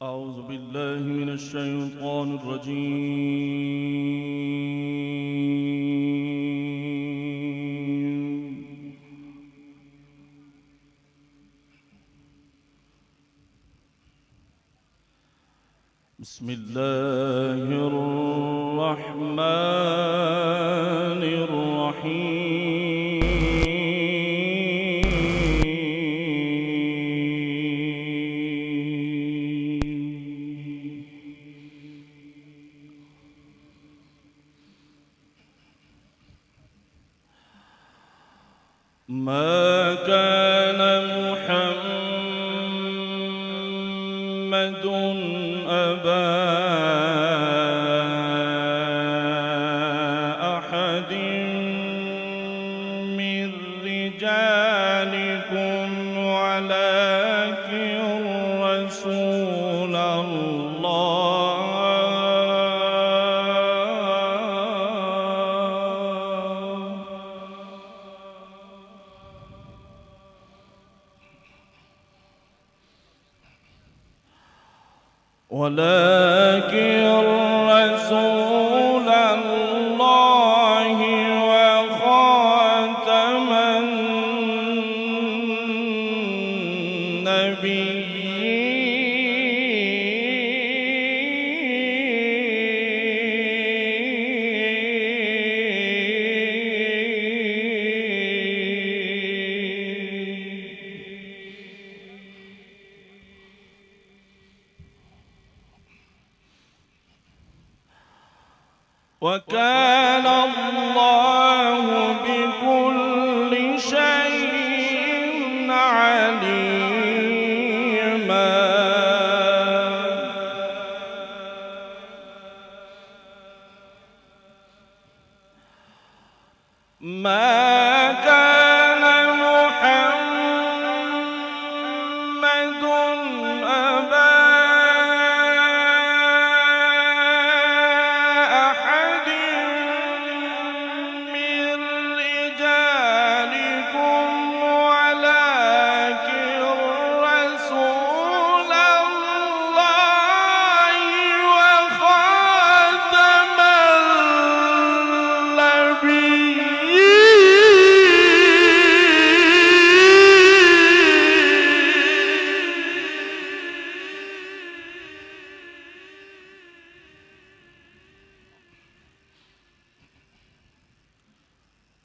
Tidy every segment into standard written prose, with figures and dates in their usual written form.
أعوذ بالله من الشيطان الرجيم. بسم الله الرحمن الرحيم. ما كان محمد أبا أحد من رجالكم ولكن رسول الله وخاتم وكان الله بكل شيء عليما. ما كان محمد أبا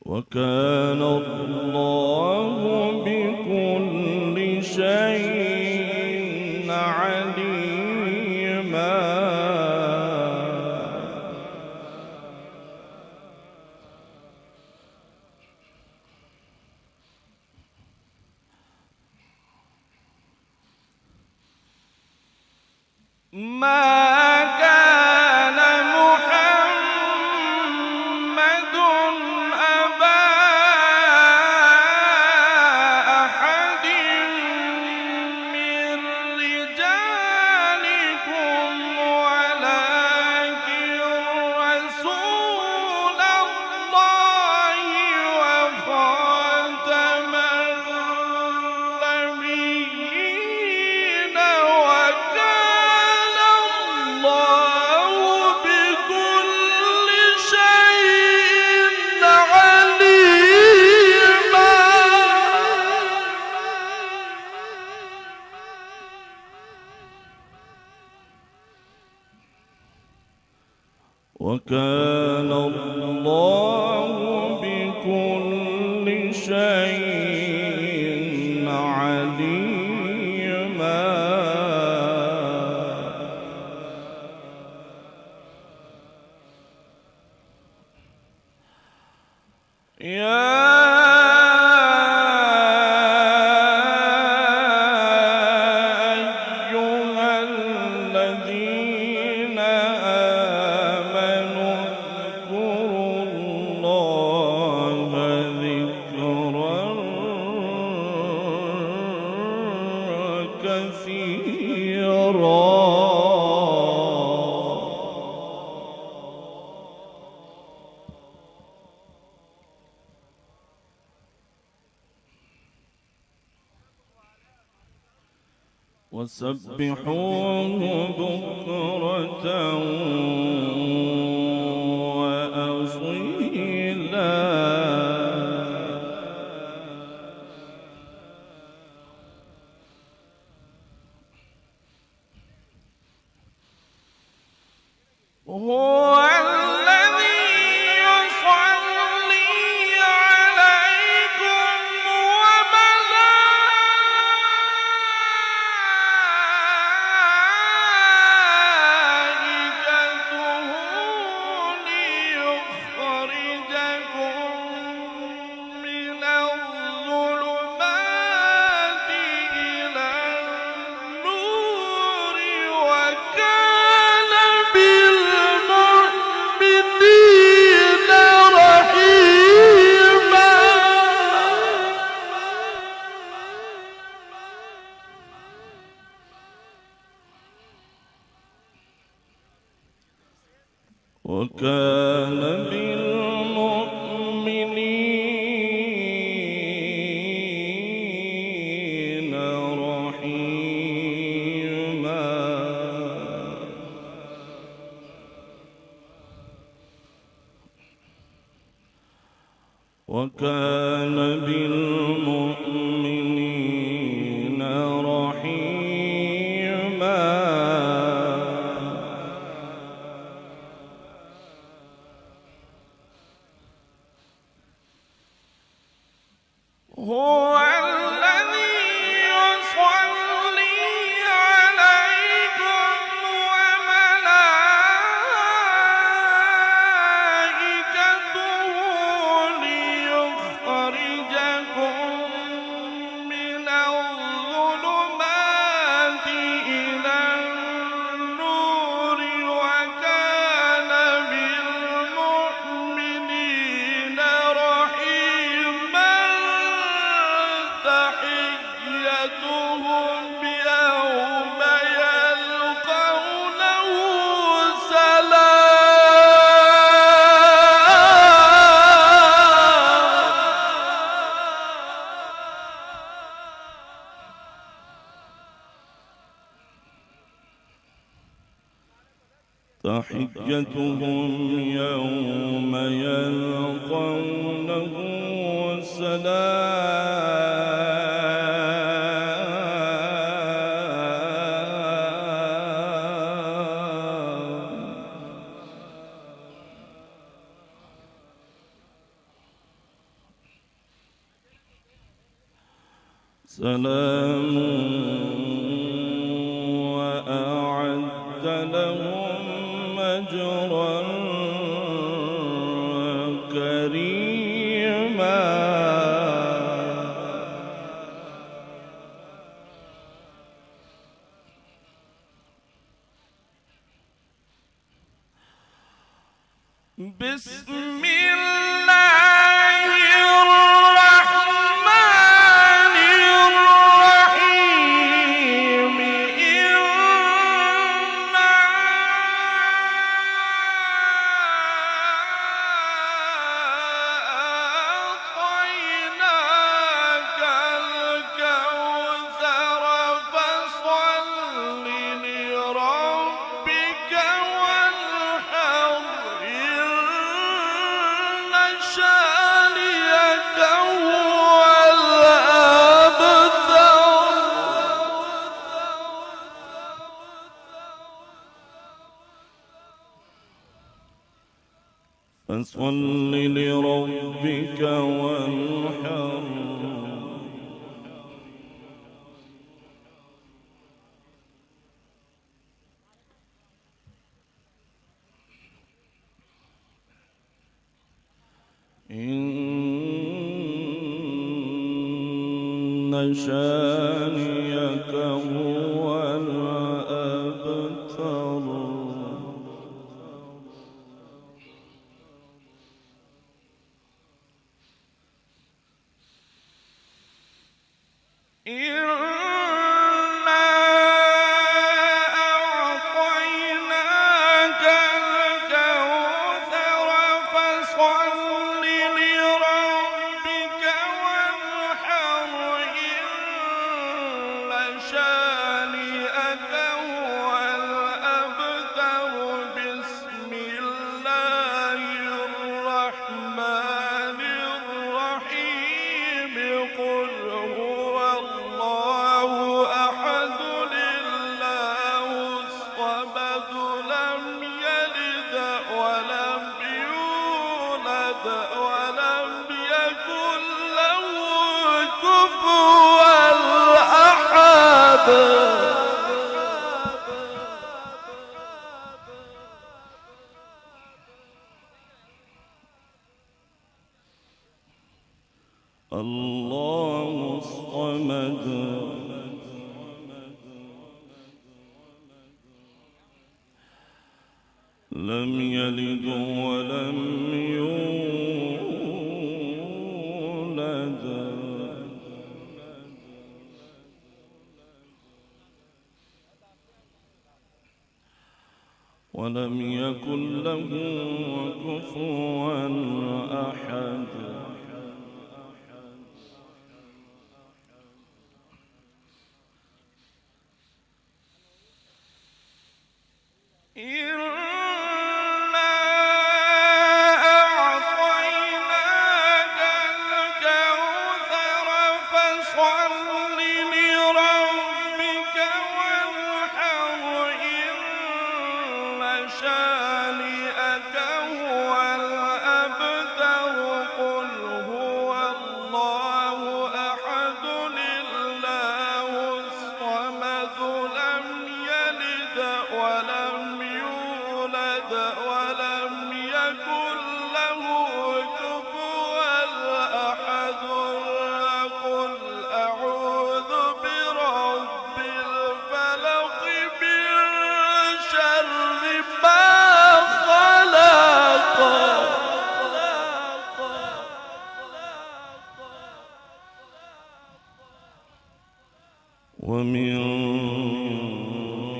وكان الله بكل شيء عليما. ما كان محمد أبا أحد من رجالكم ولكن رسول الله وخاتم النبيين وكان الله بكل شيء عليما. وكان الله بكل شيء عليما. يا أيها الذين آمنوا اذكروا الله ذكرا كثيرا. وسبحوه بكرة وأصيلا هو الذي يصلي عليكم وملائكته ليخرجكم من الظلمات إلى النور وكان بالمؤمنين رحيما وكان بالمؤمنين رحيما وكان بالمؤمنين رحيما هو الذي يصلي عليكم وملائكته ليخرجكم من الظلمات إلى النور وكان بالمؤمنين رحيما تحيتهم يوم يلقونه سلام وأعد لهم أجرا كريما بسم الله الرحمن الرحيم إنا أعطيناك الكوثر فصل لربك وانحر شانئك هو الأبتر فصل لربك وانحر إن شانئك هو الأبتر الله الصمد لم يلد ولم يولد ولم يكن له كفوا أحد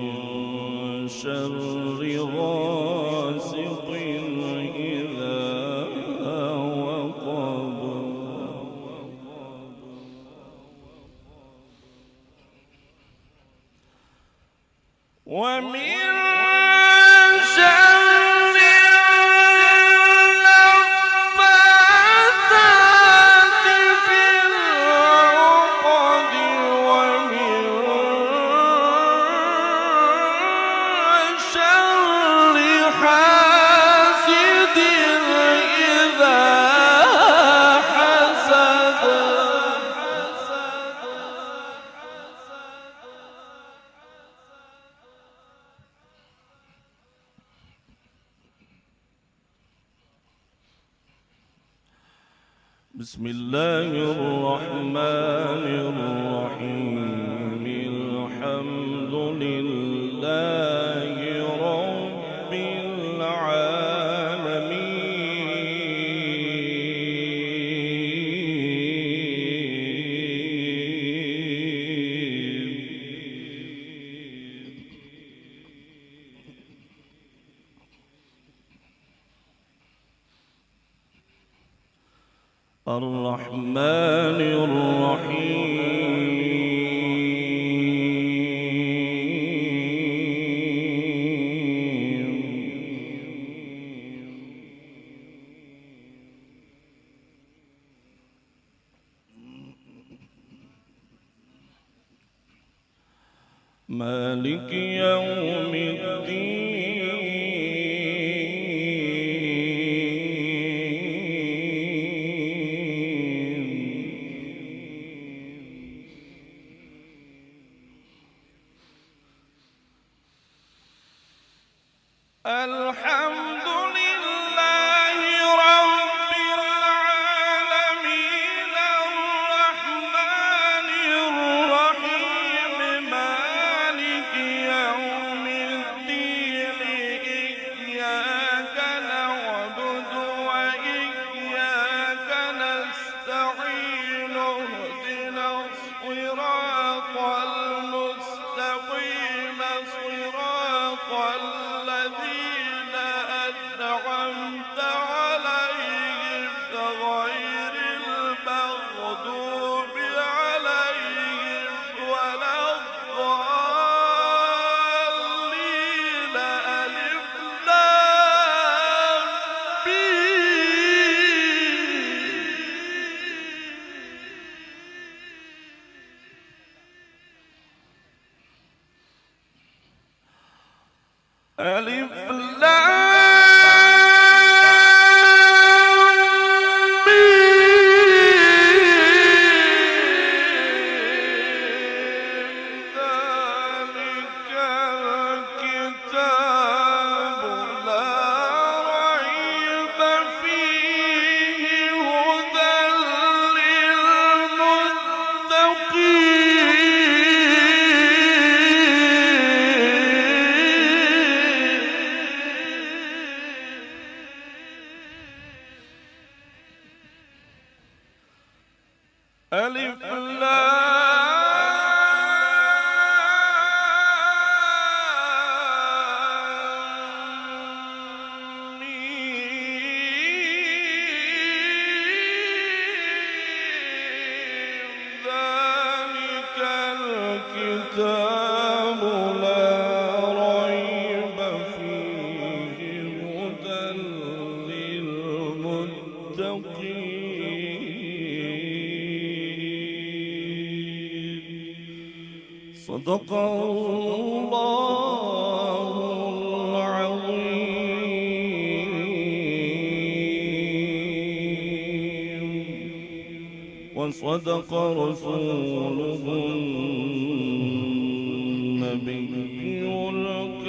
ومن شر غاسق إذا وقب ومن بسم الله الرحمن الرحيم الحمد لله رب الرحمن الرحيم مالك يوم الدين الحمد لله رب العالمين الرحمن الرحيم مالك يوم الدين إياك نعبد وإياك نستعين اهدنا الصراط المستقيم صراط الذين أنعمت عليهم غير المغضوب عليهم ولا الضالين ألف لام ألف لام الكتاب لا ريب فيه هدى للمتقين. صدق الله العظيم وصدق رسوله النبي الكريم.